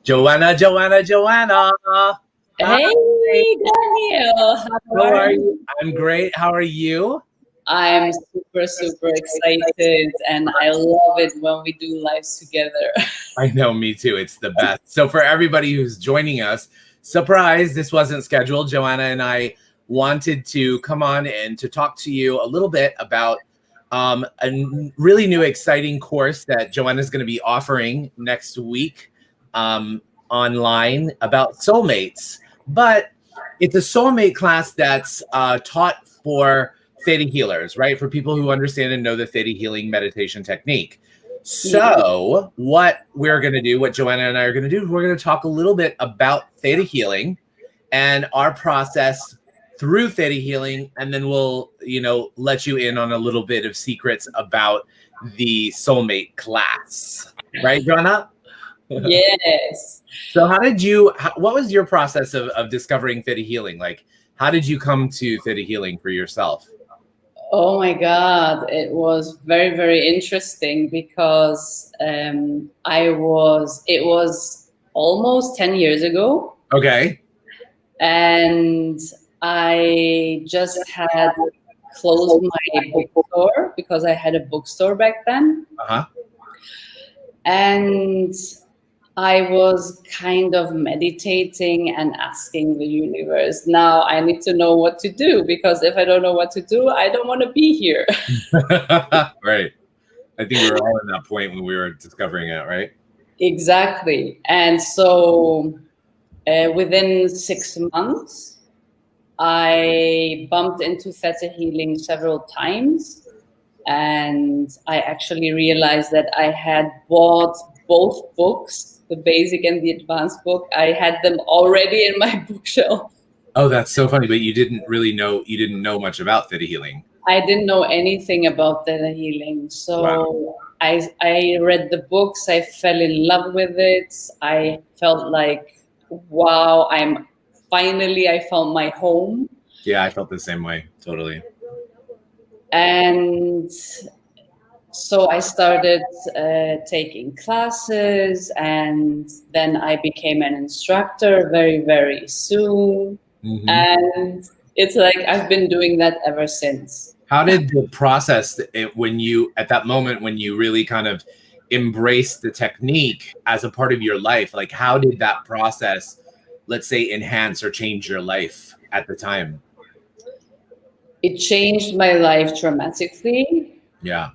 Joanna. Hi. Hey, Daniel, how How are are you? you? I'm great. How are you? I'm super, super excited, and I love it when we do lives together. I know, me too. It's the best. So for everybody who's joining us, surprise, this wasn't scheduled. Joanna and I wanted to come on and to talk to you a little bit about really new, exciting course that Joanna's going to be offering next week online about soulmates. But it's a soulmate class that's taught for theta healers, right? For people who understand and know the theta healing meditation technique. So what we're going to do, what Joanna and I are going to do, we're going to talk a little bit about theta healing and our process through theta healing, and then we'll, let you in on a little bit of secrets about the soulmate class. Right, Joanna? Yes. So what was your process of discovering theta healing? Like, how did you come to theta healing for yourself? Oh my God, it was very, very interesting because it was almost 10 years ago, Okay. and I just had closed my bookstore because I had a bookstore back then. Uh-huh. And I was kind of meditating and asking the universe, now I need to know what to do, because if I don't know what to do, I don't want to be here. Right. I think we were all in that point when we were discovering it, right? Exactly. And so within 6 months, I bumped into Theta Healing several times. And I actually realized that I had bought both books, the basic and the advanced book. I had them already in my bookshelf. Oh, that's so funny. But you didn't know much about theta healing. I didn't know anything about Theta Healing. So Wow. I read the books. I fell in love with it. I felt like, wow, I found my home. Yeah, I felt the same way. Totally. And so I started taking classes, and then I became an instructor very, very soon. Mm-hmm. And it's like I've been doing that ever since. How did the process at that moment when you really kind of embraced the technique as a part of your life, like how did that process, let's say, enhance or change your life at the time? It changed my life dramatically. Yeah.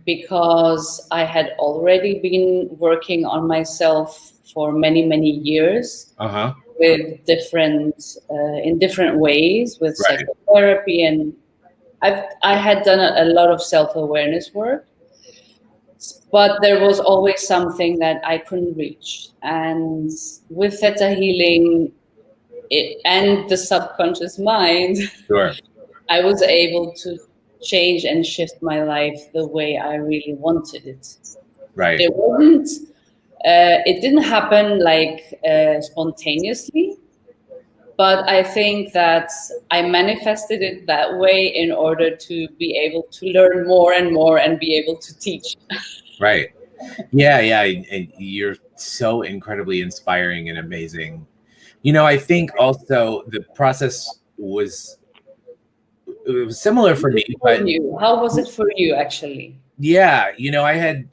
Because I had already been working on myself for many, many years. Uh-huh. With in different ways, with Right. psychotherapy, and I had done a lot of self-awareness work, but there was always something that I couldn't reach. And with Theta Healing and the subconscious mind, Sure. I was able to change and shift my life the way I really wanted it. Right. It didn't happen like spontaneously, but I think that I manifested it that way in order to be able to learn more and more and be able to teach. Right. Yeah. And you're so incredibly inspiring and amazing. I think also the process was similar for me, but How was it for you, actually? yeah,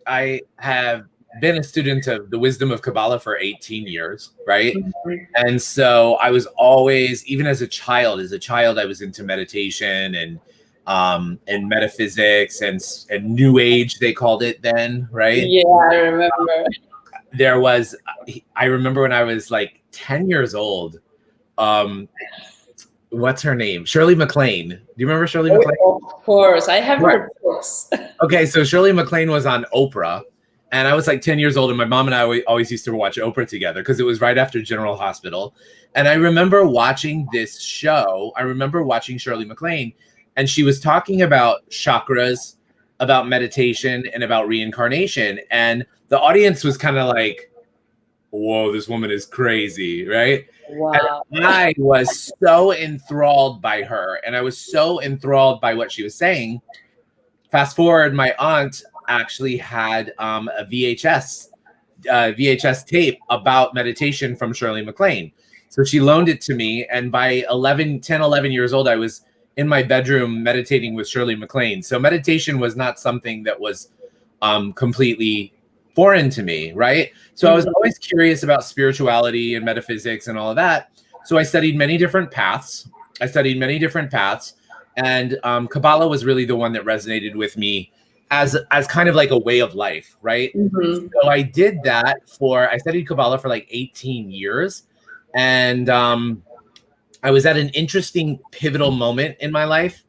I have been a student of the wisdom of Kabbalah for 18 years, right? Mm-hmm. And so I was always, even as a child, I was into meditation and metaphysics and New Age, they called it then, right? Yeah, I remember. I remember when I was like 10 years old, what's her name? Shirley MacLaine. Do you remember Shirley MacLaine? Of course. I have her books. Okay, so Shirley MacLaine was on Oprah, and I was like 10 years old, and my mom and I always used to watch Oprah together because it was right after General Hospital. And I remember watching this show. I remember watching Shirley MacLaine, and she was talking about chakras, about meditation, and about reincarnation. And the audience was kind of like, whoa, this woman is crazy, right? Wow. And I was so enthralled by her, and I was so enthralled by what she was saying. Fast forward, my aunt actually had a VHS VHS tape about meditation from Shirley MacLaine. So she loaned it to me. And by 11 years old, I was in my bedroom meditating with Shirley MacLaine. So meditation was not something that was completely foreign to me, right? So I was always curious about spirituality and metaphysics and all of that. So I studied many different paths. And Kabbalah was really the one that resonated with me as kind of like a way of life, right? So I did that I studied Kabbalah for like 18 years. And I was at an interesting pivotal moment in my life.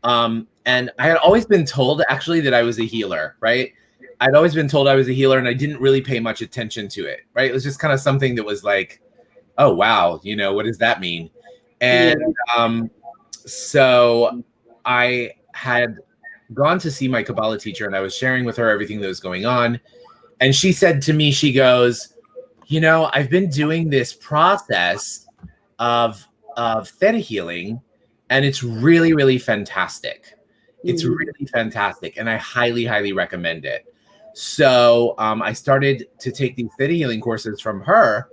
And I had always been told actually that I was a healer, right? I'd always been told I was a healer, and I didn't really pay much attention to it, right? It was just kind of something that was like, oh, wow, what does that mean? And so I had gone to see my Kabbalah teacher, and I was sharing with her everything that was going on. And she said to me, she goes, I've been doing this process of theta healing, and it's really, really fantastic. It's really fantastic, and I highly, highly recommend it. So I started to take these theta healing courses from her,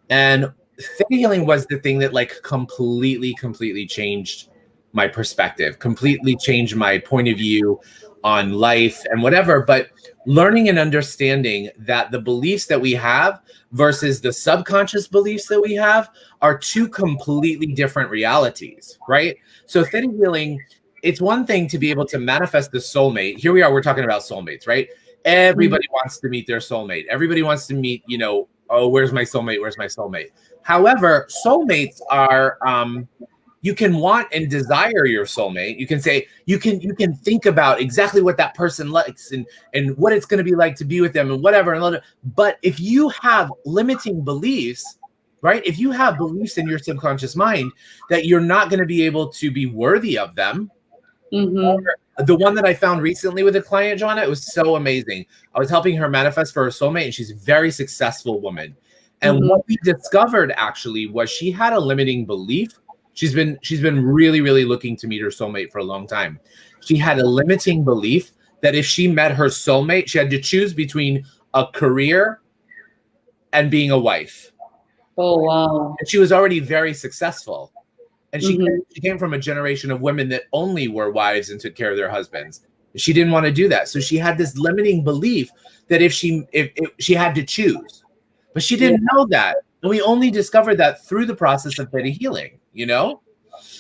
and theta healing was the thing that like completely changed my perspective, completely changed my point of view on life and whatever. But learning and understanding that the beliefs that we have versus the subconscious beliefs that we have are two completely different realities, right? So theta healing, it's one thing to be able to manifest the soulmate. Here we are, we're talking about soulmates, right? Everybody wants to meet their soulmate. Everybody wants to meet, oh, where's my soulmate? Where's my soulmate? However, soulmates are, you can want and desire your soulmate. You can say, you can think about exactly what that person likes and what it's going to be like to be with them and whatever. But if you have limiting beliefs, right? If you have beliefs in your subconscious mind that you're not going to be able to be worthy of them, or the one that I found recently with a client, Ioanna, it was so amazing. I was helping her manifest for her soulmate, and she's a very successful woman. And what we discovered actually was she had a limiting belief. She's been really, really looking to meet her soulmate for a long time. She had a limiting belief that if she met her soulmate, she had to choose between a career and being a wife. Oh, wow. And she was already very successful. And she came from a generation of women that only were wives and took care of their husbands. She didn't want to do that. So she had this limiting belief that if she had to choose, but she didn't know that. And we only discovered that through the process of theta healing,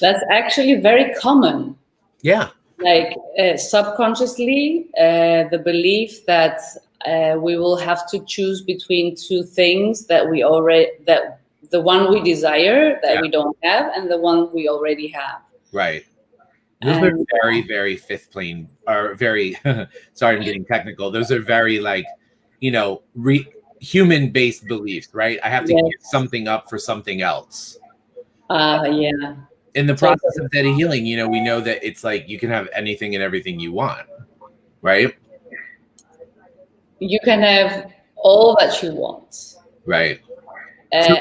That's actually very common. Yeah. Like subconsciously, the belief that we will have to choose between two things that the one we desire that we don't have, and the one we already have. Right. Those are very, very fifth plane, or very, sorry, I'm getting technical. Those are very like, human-based beliefs, right? I have to give something up for something else. Yeah. In the process of theta healing, we know that it's like you can have anything and everything you want, right? You can have all that you want. Right. As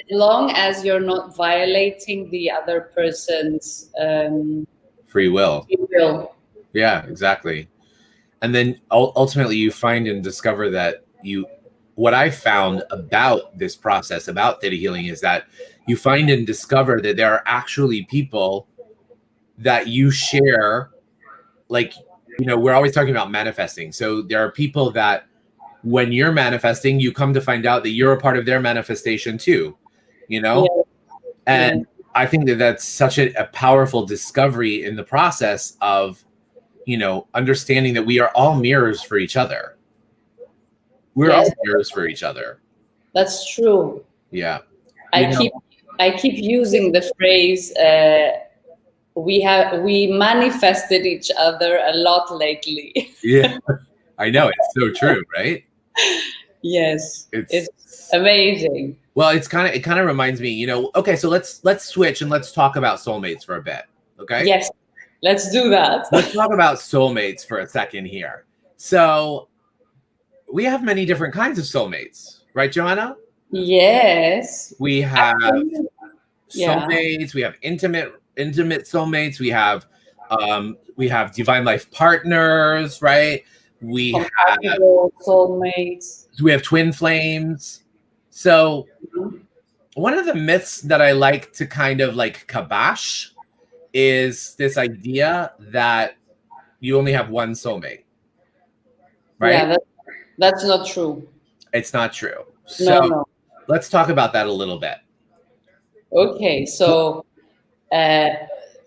long as you're not violating the other person's free will. Yeah, exactly. And then ultimately you find and discover that what I found about this process, about theta healing, is that you find and discover that there are actually people that you share, like, we're always talking about manifesting. So there are people that when you're manifesting, you come to find out that you're a part of their manifestation too, And I think that that's such a powerful discovery in the process of, understanding that we are all mirrors for each other. We're all mirrors for each other. That's true. Yeah. I keep using the phrase, we manifested each other a lot lately. Yeah, I know, it's so true, right? Yes, it's amazing. Well, it kind of reminds me, okay, so let's switch and let's talk about soulmates for a bit. Okay. Yes, let's do that. Let's talk about soulmates for a second here. So we have many different kinds of soulmates, right, Ioanna? Yes. We have soulmates. We have intimate soulmates. We have divine life partners, right? We have soulmates. We have twin flames. So one of the myths that I like to kind of like kibosh is this idea that you only have one soulmate, right? Yeah, that's not true. It's not true. No, So no. let's talk about that a little bit. Okay, so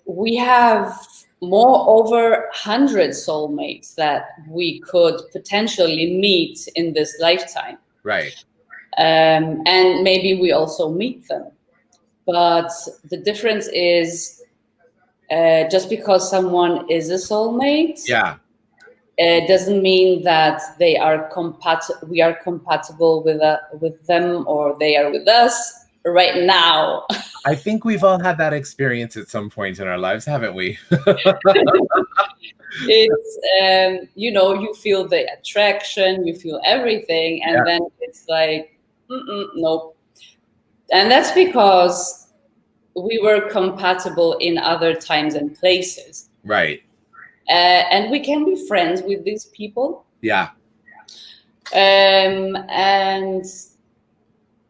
we have over 100 soulmates that we could potentially meet in this lifetime. Right. And maybe we also meet them. But the difference is just because someone is a soulmate, Yeah, it doesn't mean that we are compatible with them, or they are with us right now. I think we've all had that experience at some point in our lives, haven't we? It's you feel the attraction, you feel everything, and then it's like, nope. And that's because we were compatible in other times and places. Right. And we can be friends with these people. Yeah. And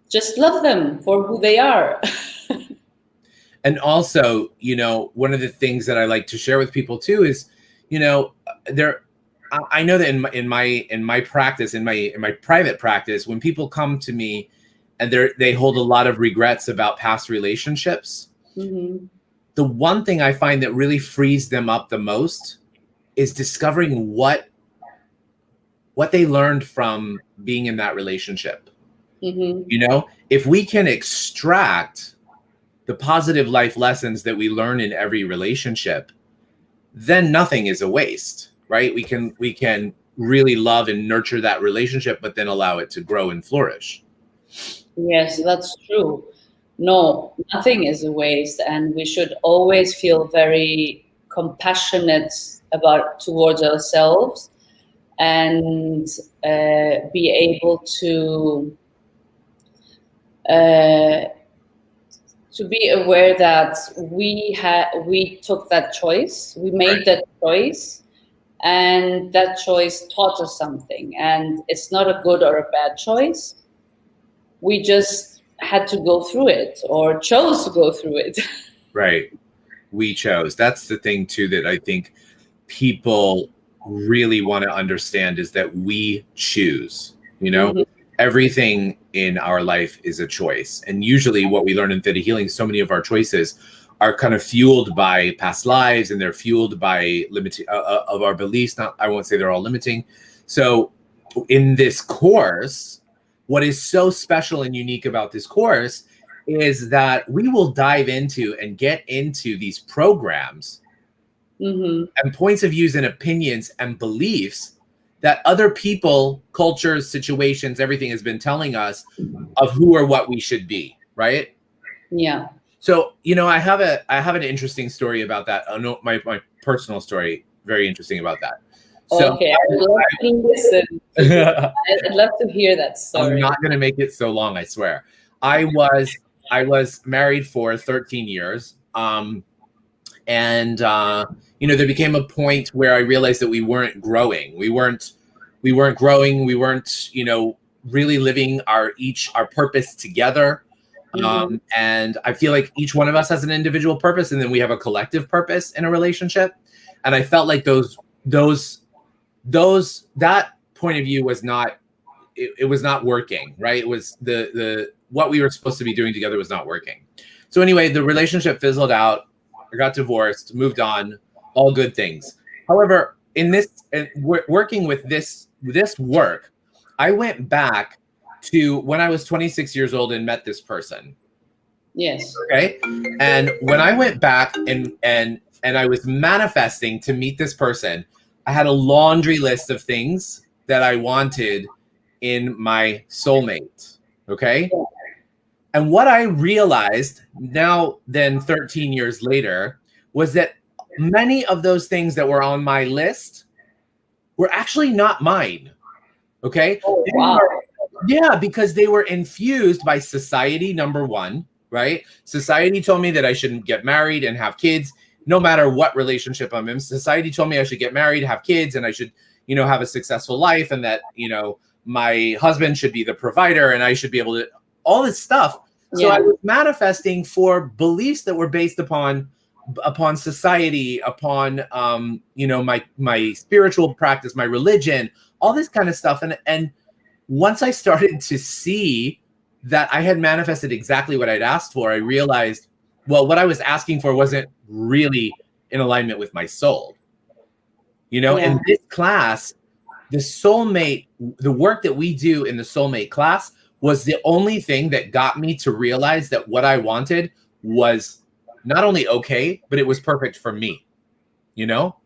just love them for who they are. And also, one of the things that I like to share with people too is, I know that in my practice, in my private practice, when people come to me and they hold a lot of regrets about past relationships, Mm-hmm. the one thing I find that really frees them up the most is discovering what they learned from being in that relationship. Mm-hmm. If we can extract the positive life lessons that we learn in every relationship, then nothing is a waste, right? We can really love and nurture that relationship, but then allow it to grow and flourish. Yes, that's true. No, nothing is a waste, and we should always feel very compassionate towards ourselves, and be able to be aware that we took that choice, we made that choice, and that choice taught us something, and it's not a good or a bad choice. We just had to go through it, or chose to go through it. Right. We chose. That's the thing too that I think people really want to understand, is that we choose. Mm-hmm. Everything in our life is a choice. And usually what we learn in Theta Healing, so many of our choices are kind of fueled by past lives, and they're fueled by of our beliefs. I won't say they're all limiting. So in this course, what is so special and unique about this course is that we will dive into and get into these programs, Mm-hmm. and points of views and opinions and beliefs that other people, cultures, situations, everything has been telling us of who or what we should be, right? Yeah. So, I have an interesting story about that. My personal story, very interesting about that. So, okay, I'd love to listen. I'd love to hear that story. I'm not going to make it so long, I swear. I was married for 13 years. And there became a point where I realized that we weren't growing. We weren't growing. We weren't, really living our purpose together. Mm-hmm. And I feel like each one of us has an individual purpose, and then we have a collective purpose in a relationship. And I felt like that point of view was not, it was not working, right? It was the what we were supposed to be doing together was not working. So anyway, the relationship fizzled out. I got divorced, moved on, all good things. However, in this working with this work, I went back to when I was 26 years old and met this person. Yes. Okay. And when I went back and I was manifesting to meet this person, I had a laundry list of things that I wanted in my soulmate. Okay. Yeah. And what I realized now, then 13 years later, was that many of those things that were on my list were actually not mine. Okay. Oh, wow. Yeah, because they were infused by society, number one, right? Society told me that I shouldn't get married and have kids, no matter what relationship I'm in. Society told me I should get married, have kids, and I should, have a successful life, and that, my husband should be the provider and I should be able to, all this stuff. So Yeah. I was manifesting for beliefs that were based upon society, upon you know, my spiritual practice, my religion, all this kind of stuff. And once I started to see that I had manifested exactly what I'd asked for, I realized, well, what I was asking for wasn't really in alignment with my soul. You know, Yeah. and this class, the soulmate, the work that we do in the soulmate class was the only thing that got me to realize that what I wanted was not only okay, but it was perfect for me, you know?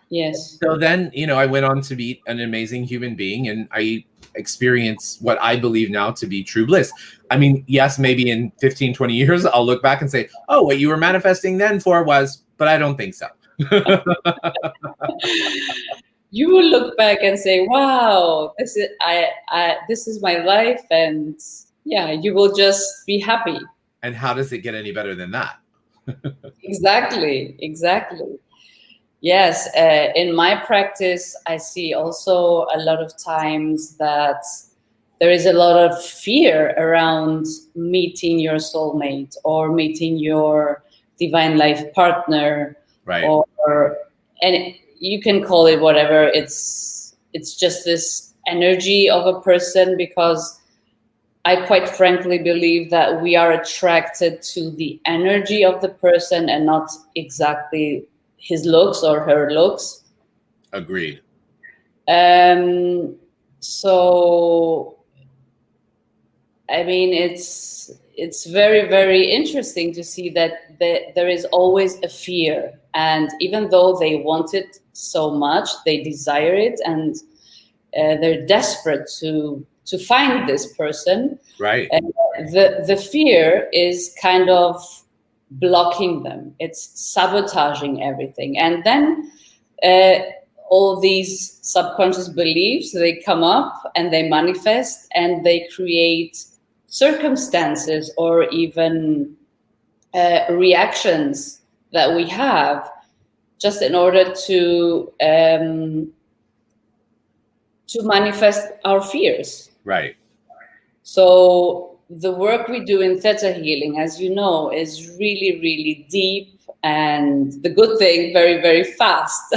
Yes. So then, you know, I went on to be an amazing human being, and I experienced what I believe now to be true bliss. I mean, yes, maybe in 15, 20 years, I'll look back and say, oh, what you were manifesting then for was, but I don't think so. You will look back and say, wow, this is my life. And yeah, you will just be happy. And how does it get any better than that? Exactly. Yes, in my practice, I see also a lot of times that there is a lot of fear around meeting your soulmate or meeting your divine life partner, Right. And you can call it whatever. It's just this energy of a person, because I quite frankly believe that we are attracted to the energy of the person and not exactly his looks or her looks. Agreed. So, I mean, it's very, very interesting to see that there is always a fear. And even though they want it so much, they desire it, and they're desperate to find this person. Right. And the fear is kind of blocking them. It's sabotaging everything. And then all these subconscious beliefs, they come up and they manifest, and they create circumstances or even reactions that we have just in order to manifest our fears. Right. So the work we do in Theta Healing, as you know, is really, really deep, and the good thing, very, very fast.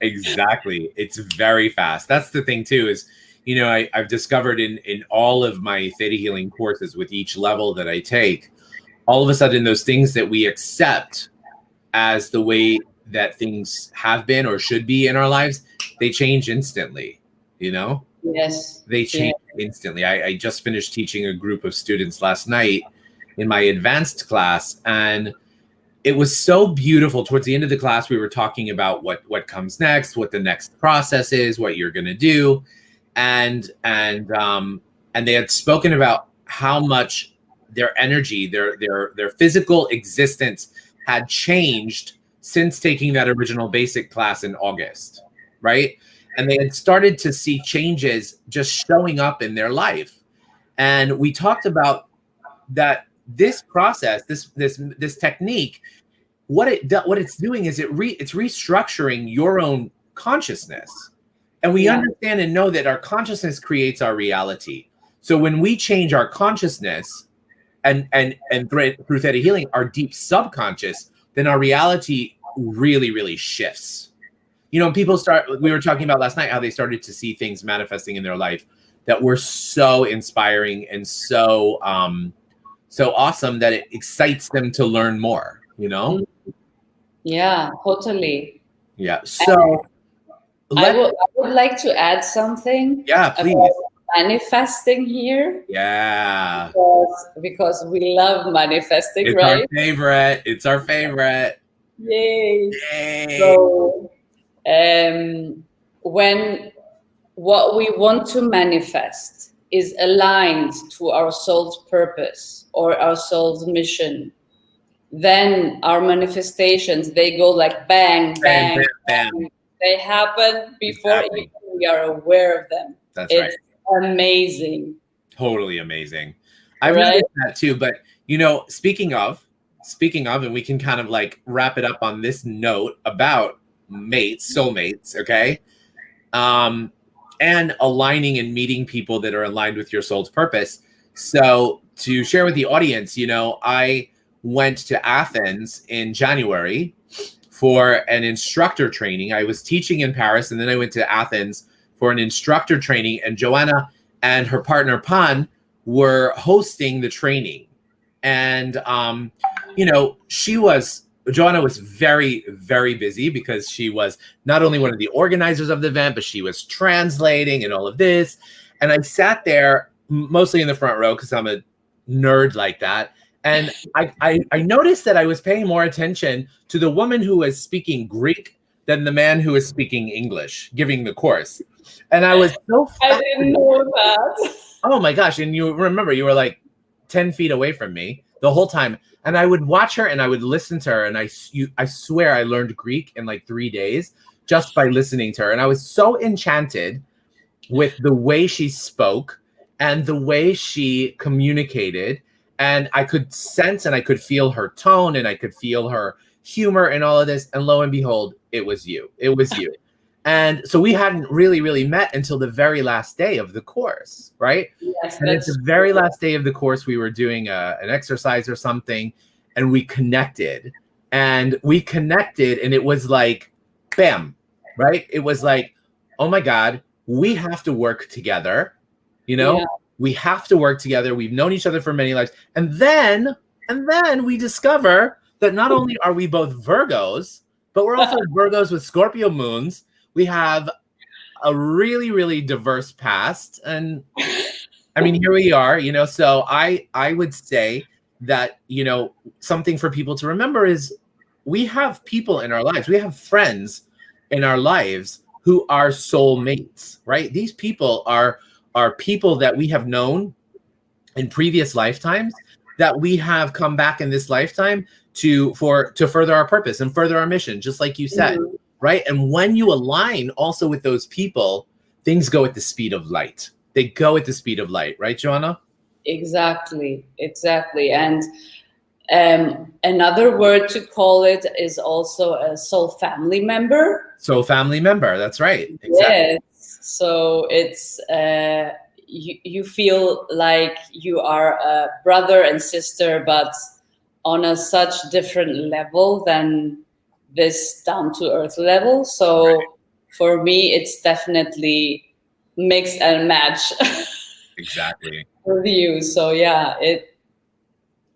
Exactly. It's very fast. That's the thing too, is, you know, I've discovered in all of my Theta Healing courses, with each level that I take, all of a sudden those things that we accept as the way that things have been or should be in our lives, they change instantly, you know? Yes. They change instantly. I just finished teaching a group of students last night in my advanced class, and it was so beautiful. Towards the end of the class, we were talking about what comes next, what the next process is, what you're going to do. And they had spoken about how much their energy, their physical existence had changed since taking that original basic class in August, right? And they had started to see changes just showing up in their life. And we talked about that this process, this technique, what it's doing is it's restructuring your own consciousness. And we understand and know that our consciousness creates our reality. So when we change our consciousness and through Theta Healing, our deep subconscious, then our reality really, really shifts. You know, people we were talking about last night how they started to see things manifesting in their life that were so inspiring and so awesome that it excites them to learn more, you know? Yeah, totally. Yeah. So I would like to add something. Yeah, please. About manifesting here. Yeah. Because we love manifesting, it's right? Our favorite. It's our favorite. Yay. Yay. So when what we want to manifest is aligned to our soul's purpose or our soul's mission, then our manifestations, they go like bang, bang, bang, bang. They happen before even we are aware of them. That's right. It's amazing. Totally amazing. I've noticed that too. But, you know, speaking of, and we can kind of like wrap it up on this note about soulmates, okay? and aligning and meeting people that are aligned with your soul's purpose. So to share with the audience, you know, I went to Athens in January for an instructor training. I was teaching in Paris, and then I went to Athens for an instructor training, and Ioanna and her partner Pan were hosting the training. And you know, Ioanna was very, very busy because she was not only one of the organizers of the event, but she was translating and all of this. And I sat there mostly in the front row because I'm a nerd like that. And I noticed that I was paying more attention to the woman who was speaking Greek than the man who was speaking English, giving the course. And I was so I didn't know that. Oh my gosh. And you remember, you were like 10 feet away from me the whole time. And I would watch her and I would listen to her. And I swear I learned Greek in like 3 days just by listening to her. And I was so enchanted with the way she spoke and the way she communicated. And I could sense and I could feel her tone and I could feel her humor and all of this. And lo and behold, it was you. It was you. And so we hadn't really met until the very last day of the course, right? Yes, and at the very last day of the course, we were doing an exercise or something, and we connected. And it was like, bam, right? It was like, oh my God, we have to work together. You know, we have to work together. We've known each other for many lives. And then we discover that not only are we both Virgos, but we're also Virgos with Scorpio moons. We have a really, really diverse past. And I mean, here we are, you know, so I would say that, you know, something for people to remember is we have people in our lives. We have friends in our lives who are soulmates, right? These people are people that we have known in previous lifetimes that we have come back in this lifetime to further our purpose and further our mission, just like you said. Mm-hmm. Right. And when you align also with those people, things go at the speed of light. They go at the speed of light. Right, Ioanna? Exactly. And another word to call it is also a soul family member. Soul family member. That's right. Exactly. Yes. So it's you feel like you are a brother and sister, but on a such different level than this down-to-earth level. So for me, it's definitely mix and match. Exactly. For you. So yeah,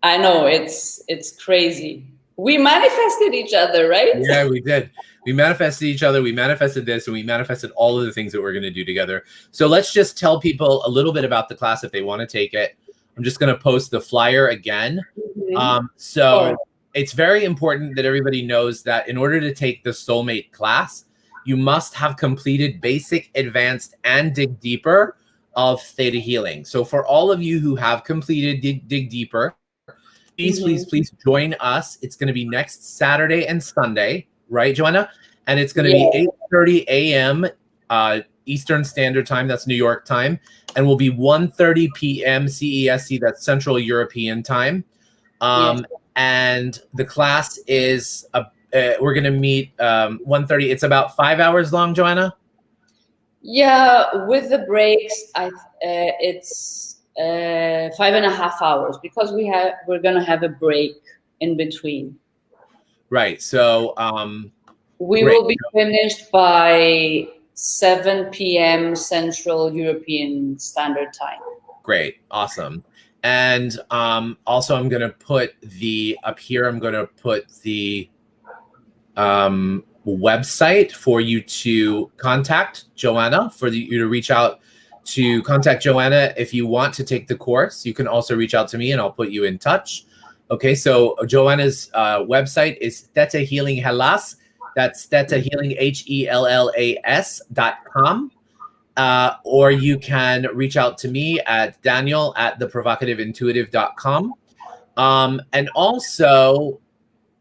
I know it's crazy. We manifested each other, right? Yeah, we did. We manifested each other. We manifested this, and we manifested all of the things that we're going to do together. So let's just tell people a little bit about the class if they want to take it. I'm just going to post the flyer again. Mm-hmm. So it's very important that everybody knows that in order to take the Soulmate class, you must have completed basic, advanced, and dig deeper of Theta Healing. So for all of you who have completed dig deeper, please join us. It's going to be next Saturday and Sunday, right, Ioanna? And it's going to be 8:30 a.m. Eastern Standard Time. That's New York time. And will be 1:30 p.m. CEST. That's Central European time. And the class is, we're going to meet 1:30. It's about 5 hours long, Ioanna? Yeah, with the breaks, it's 5.5 hours because we're going to have a break in between. Right. So we will be finished by 7 p.m. Central European Standard Time. Great. Awesome. And also I'm going to put up here, I'm going to put the website for you to contact Ioanna, for you to reach out to contact Ioanna. If you want to take the course, you can also reach out to me and I'll put you in touch. Okay, so Ioanna's website is ThetaHealing Hellas. That's ThetaHealing HELLAS.com. Or you can reach out to me at Daniel@theprovocativeintuitive.com. And also,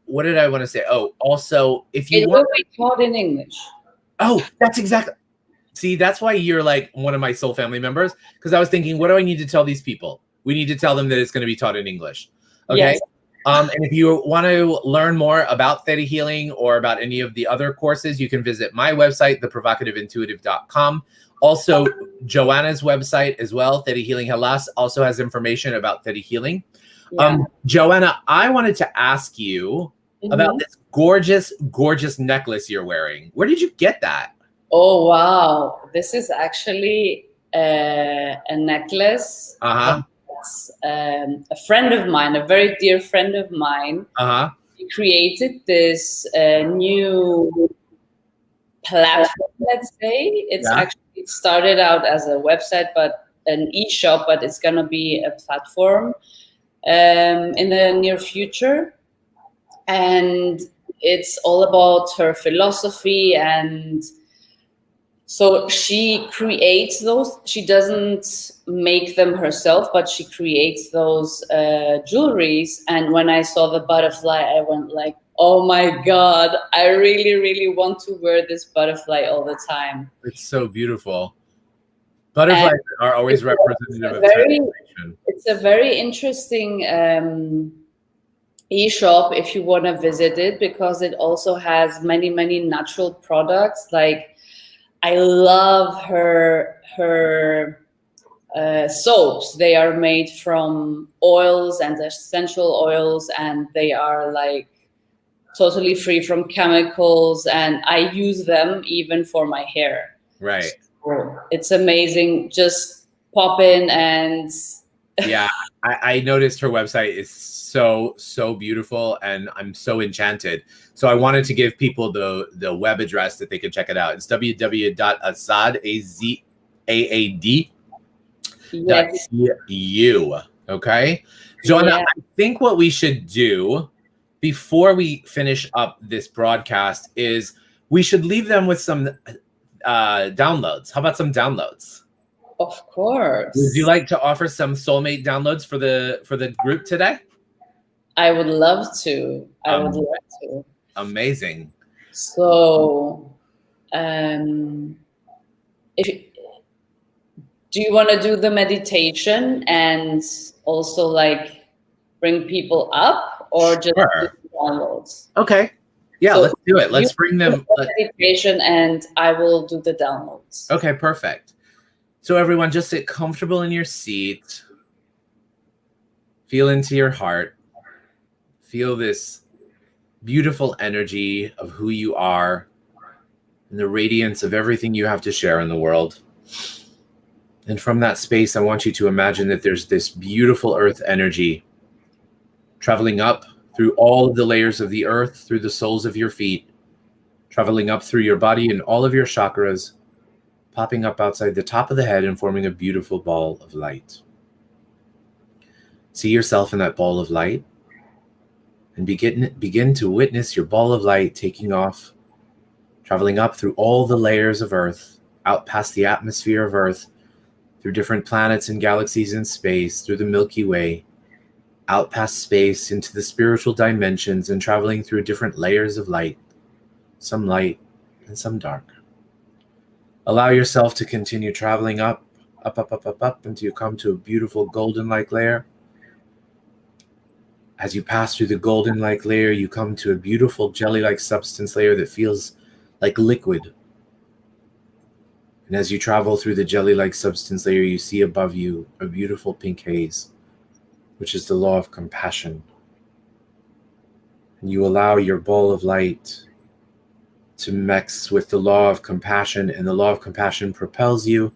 what did I want to say? Oh, also, if you want, it will be taught in English. Oh, that's exactly. See, that's why you're like one of my soul family members, because I was thinking, what do I need to tell these people? We need to tell them that it's going to be taught in English. Okay. Yes. And if you want to learn more about Theta Healing or about any of the other courses, you can visit my website, theprovocativeintuitive.com. Also, Joanna's website as well, Theta Healing Hellas, also has information about Theta Healing. Yeah. Joanna, I wanted to ask you about this gorgeous, gorgeous necklace you're wearing. Where did you get that? Oh, wow. This is actually a necklace. That's, a friend of mine, a very dear friend of mine, he created this new platform, let's say. It's actually, it started out as a website, but an e-shop, but it's going to be a platform in the near future. And it's all about her philosophy. And so she creates those. She doesn't make them herself, but she creates those jewelries. And when I saw the butterfly, I went like, oh my God, I really, really want to wear this butterfly all the time. It's so beautiful. Butterflies are always representative of transformation. It's a very interesting e-shop if you want to visit it, because it also has many, many natural products. Like, I love her soaps. They are made from oils and essential oils, and they are like totally free from chemicals, and I use them even for my hair. Right. So it's amazing. Just pop in and yeah, I noticed her website is so beautiful, and I'm so enchanted. So I wanted to give people the web address that they could check it out. It's www.asaad.eu. Okay, Joanna, I think what we should do before we finish up this broadcast is we should leave them with some downloads. How about some downloads? Of course. Would you like to offer some soulmate downloads for the group today? I would love to. I would love to. Amazing. So, do you want to do the meditation and also like bring people up, or just do downloads? Okay. Yeah, so let's do it. Let's bring them. Meditation, and I will do the downloads. Okay, perfect. So everyone, just sit comfortable in your seat. Feel into your heart. Feel this beautiful energy of who you are and the radiance of everything you have to share in the world. And from that space, I want you to imagine that there's this beautiful earth energy traveling up through all of the layers of the earth, through the soles of your feet, traveling up through your body and all of your chakras, popping up outside the top of the head and forming a beautiful ball of light. See yourself in that ball of light and begin to witness your ball of light taking off, traveling up through all the layers of Earth, out past the atmosphere of Earth, through different planets and galaxies in space, through the Milky Way, out past space into the spiritual dimensions, and traveling through different layers of light, some light and some dark. Allow yourself to continue traveling up until you come to a beautiful golden-like layer. As you pass through the golden-like layer, you come to a beautiful jelly-like substance layer that feels like liquid. And as you travel through the jelly-like substance layer, you see above you a beautiful pink haze, which is the law of compassion. And you allow your ball of light to mix with the law of compassion, and the law of compassion propels you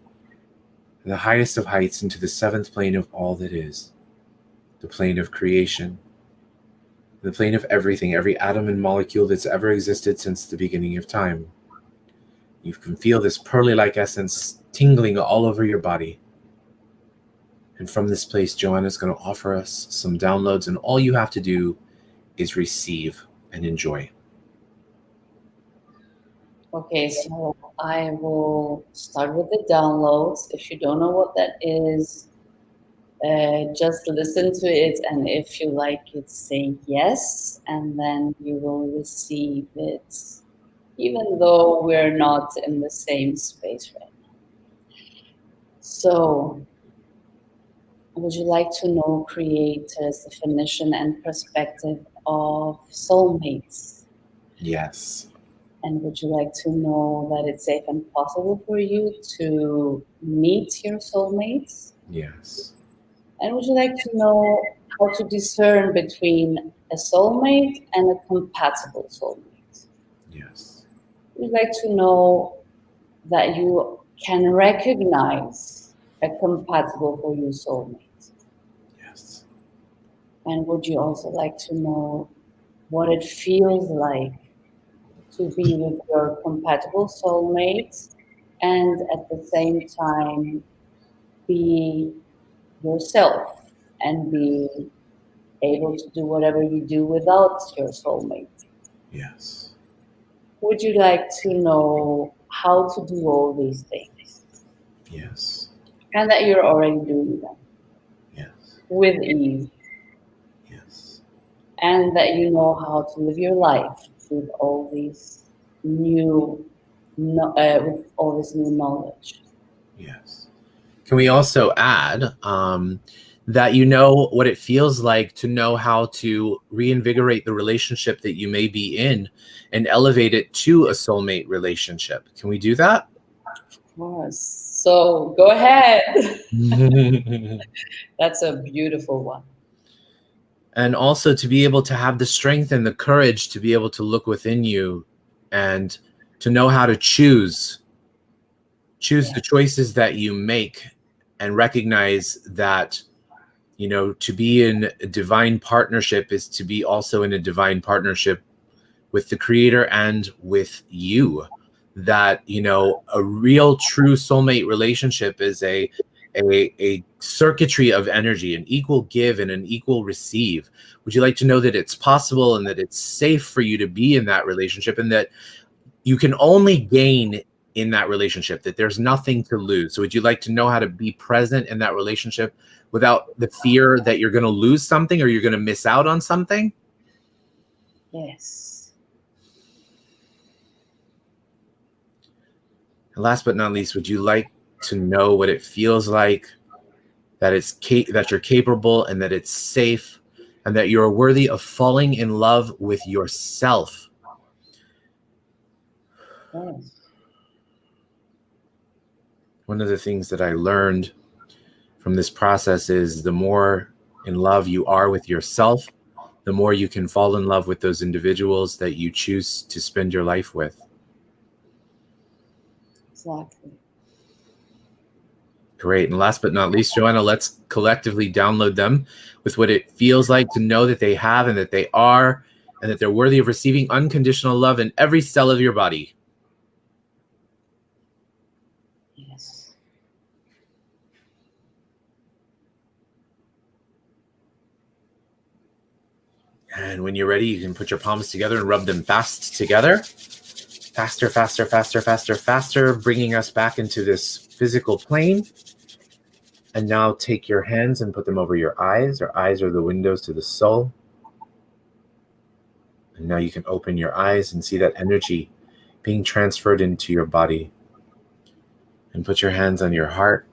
in the highest of heights into the seventh plane of all that is, the plane of creation, the plane of everything, every atom and molecule that's ever existed since the beginning of time. You can feel this pearly-like essence tingling all over your body. And from this place, Joanna is going to offer us some downloads, and all you have to do is receive and enjoy. Okay, so I will start with the downloads. If you don't know what that is, just listen to it, and if you like it, say yes, and then you will receive it, even though we're not in the same space right now. So, Would you like to know creator's definition and perspective of soulmates? Yes. And would you like to know that it's safe and possible for you to meet your soulmates? Yes. And would you like to know how to discern between a soulmate and a compatible soulmate? Yes. Would you like to know that you can recognize a compatible for you soulmate? Yes. And would you also like to know what it feels like to be with your compatible soulmate and at the same time be yourself and be able to do whatever you do without your soulmate? Yes. Would you like to know how to do all these things? Yes. And that you're already doing them Yes. with ease, Yes. and that you know how to live your life with all these new, with all this new knowledge. Yes. Can we also add that you know what it feels like to know how to reinvigorate the relationship that you may be in and elevate it to a soulmate relationship? Can we do that? Of course. So go ahead. That's a beautiful one. And also to be able to have the strength and the courage to be able to look within you and to know how to choose the choices that you make and recognize that, you know, to be in a divine partnership is to be also in a divine partnership with the creator and with you. That, you know, a real true soulmate relationship is a circuitry of energy, an equal give and an equal receive. Would you like to know that it's possible and that it's safe for you to be in that relationship, and that you can only gain in that relationship, that there's nothing to lose? So would you like to know how to be present in that relationship without the fear that you're going to lose something or you're going to miss out on something? Yes. And last but not least, would you like to know what it feels like that that you're capable and that it's safe and that you're worthy of falling in love with yourself? Yes. One of the things that I learned from this process is the more in love you are with yourself, the more you can fall in love with those individuals that you choose to spend your life with. Exactly. Great. And last but not least, Joanna, let's collectively download them with what it feels like to know that they have and that they are and that they're worthy of receiving unconditional love in every cell of your body. Yes. And when you're ready, you can put your palms together and rub them fast together. Faster, faster, faster, faster, faster, bringing us back into this physical plane. And now take your hands and put them over your eyes. Our eyes are the windows to the soul. And now you can open your eyes and see that energy being transferred into your body. And put your hands on your heart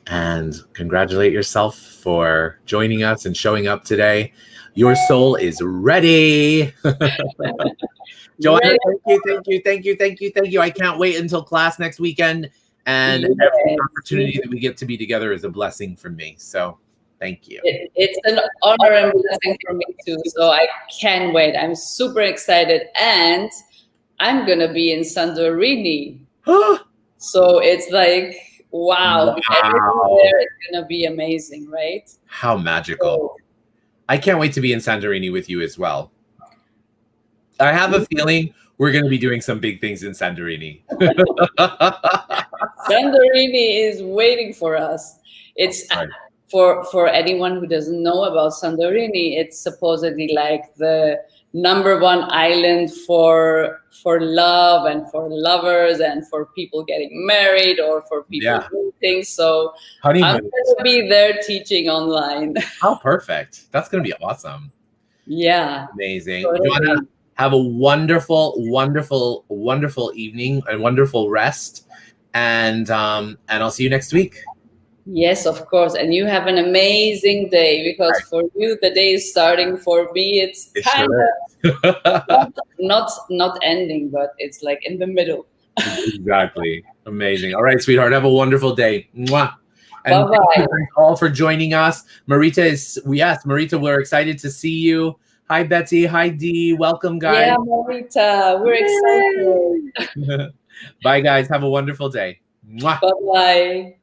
and congratulate yourself for joining us and showing up today. Your soul is ready. Joanna, thank you. I can't wait until class next weekend. And every opportunity that we get to be together is a blessing for me. So thank you. It's an honor and blessing for me too. So I can't wait. I'm super excited. And I'm going to be in Santorini. So it's like, wow. Everything there is going to be amazing, right? How magical. So, I can't wait to be in Santorini with you as well. I have a feeling we're going to be doing some big things in Santorini. Santorini is waiting for us. It's right. For anyone who doesn't know about Santorini, it's supposedly like the #1 island for love and for lovers and for people getting married or for people meeting. So honeymoon. I'm going to be there teaching online. How perfect. That's going to be awesome. Yeah. Amazing. Joanna, have a wonderful, wonderful, wonderful evening and wonderful rest. And I'll see you next week. Yes, of course. And you have an amazing day, because for you the day is starting. For me, it's It kind sure of not ending, but it's like in the middle. is. Exactly. Amazing. All right, sweetheart. Have a wonderful day. Mwah. And Bye thank bye. you guys all for joining us. Marita is, yes, Marita, we're excited to see you. Hi, Betsy. Hi, Dee. Welcome, guys. Yeah, Marita, we're excited. Bye, guys. Have a wonderful day. Mwah. Bye bye.